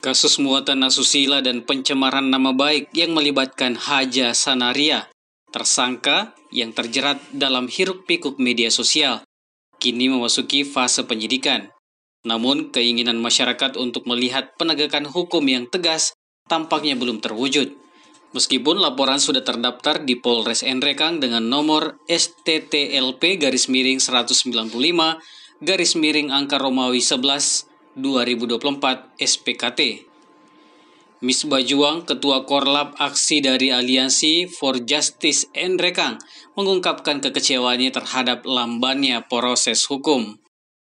Kasus muatan asusila dan pencemaran nama baik yang melibatkan Haja Sanaria, tersangka yang terjerat dalam hiruk-pikuk media sosial, kini memasuki fase penyidikan. Namun, keinginan masyarakat untuk melihat penegakan hukum yang tegas tampaknya belum terwujud. Meskipun laporan sudah terdaftar di Polres Nrekang dengan nomor STTLP-195-angka Romawi 11 2024 SPKT. Misbah Juang, Ketua Korlap Aksi dari Aliansi for Justice Nrekang, mengungkapkan kekecewaannya terhadap lambannya proses hukum.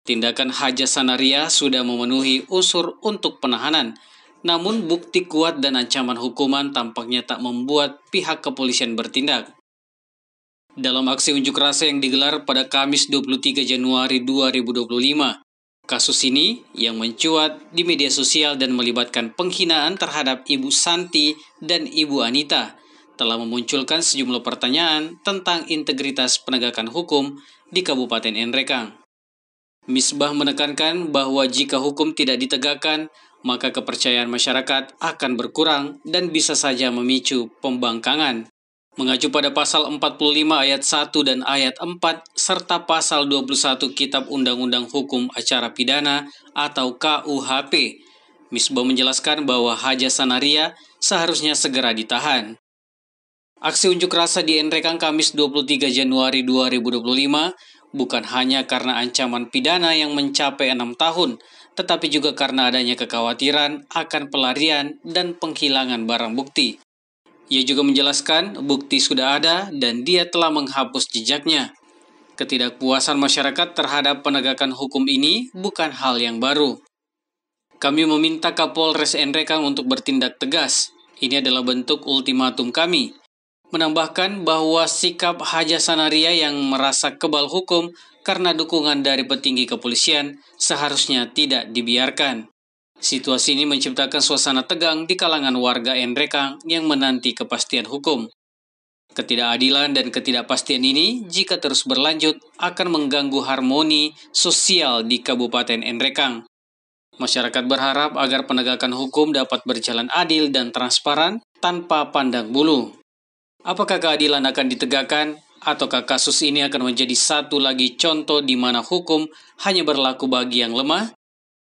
Tindakan Haja Sanaria sudah memenuhi unsur untuk penahanan, namun bukti kuat dan ancaman hukuman tampaknya tak membuat pihak kepolisian bertindak. Dalam aksi unjuk rasa yang digelar pada Kamis 23 Januari 2025, kasus ini yang mencuat di media sosial dan melibatkan penghinaan terhadap Ibu Santi dan Ibu Anita telah memunculkan sejumlah pertanyaan tentang integritas penegakan hukum di Kabupaten Nrekang. Misbah menekankan bahwa jika hukum tidak ditegakkan, maka kepercayaan masyarakat akan berkurang dan bisa saja memicu pembangkangan. Mengacu pada pasal 45 ayat 1 dan ayat 4 serta pasal 21 Kitab Undang-Undang Hukum Acara Pidana atau KUHP, Misbah menjelaskan bahwa Haja Sanaria seharusnya segera ditahan. Aksi unjuk rasa di Nrekang Kamis 23 Januari 2025 bukan hanya karena ancaman pidana yang mencapai 6 tahun, tetapi juga karena adanya kekhawatiran akan pelarian dan penghilangan barang bukti. Ia juga menjelaskan bukti sudah ada dan dia telah menghapus jejaknya. Ketidakpuasan masyarakat terhadap penegakan hukum ini bukan hal yang baru. Kami meminta Kapolres Nrekang untuk bertindak tegas. Ini adalah bentuk ultimatum kami. Menambahkan bahwa sikap Haja Sanaria yang merasa kebal hukum karena dukungan dari petinggi kepolisian seharusnya tidak dibiarkan. Situasi ini menciptakan suasana tegang di kalangan warga Nrekang yang menanti kepastian hukum. Ketidakadilan dan ketidakpastian ini jika terus berlanjut akan mengganggu harmoni sosial di Kabupaten Nrekang. Masyarakat berharap agar penegakan hukum dapat berjalan adil dan transparan tanpa pandang bulu. Apakah keadilan akan ditegakkan ataukah kasus ini akan menjadi satu lagi contoh di mana hukum hanya berlaku bagi yang lemah?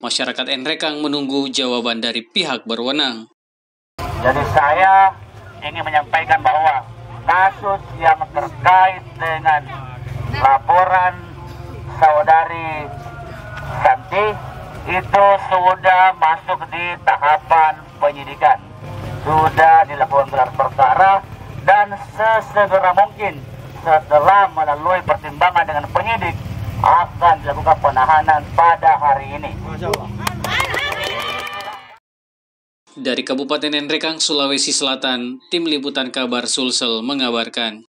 Masyarakat Nrekang menunggu jawaban dari pihak berwenang. Jadi saya ingin menyampaikan bahwa kasus yang terkait dengan laporan saudari Santi itu sudah masuk di tahapan penyidikan. Sudah dilakukan gelar perkara dan sesegera mungkin setelah melalui pertimbangan dengan penyidik akan dilakukan penahanan pada hari ini. Dari Kabupaten Nrekang, Sulawesi Selatan, Tim Liputan Kabar Sulsel mengabarkan.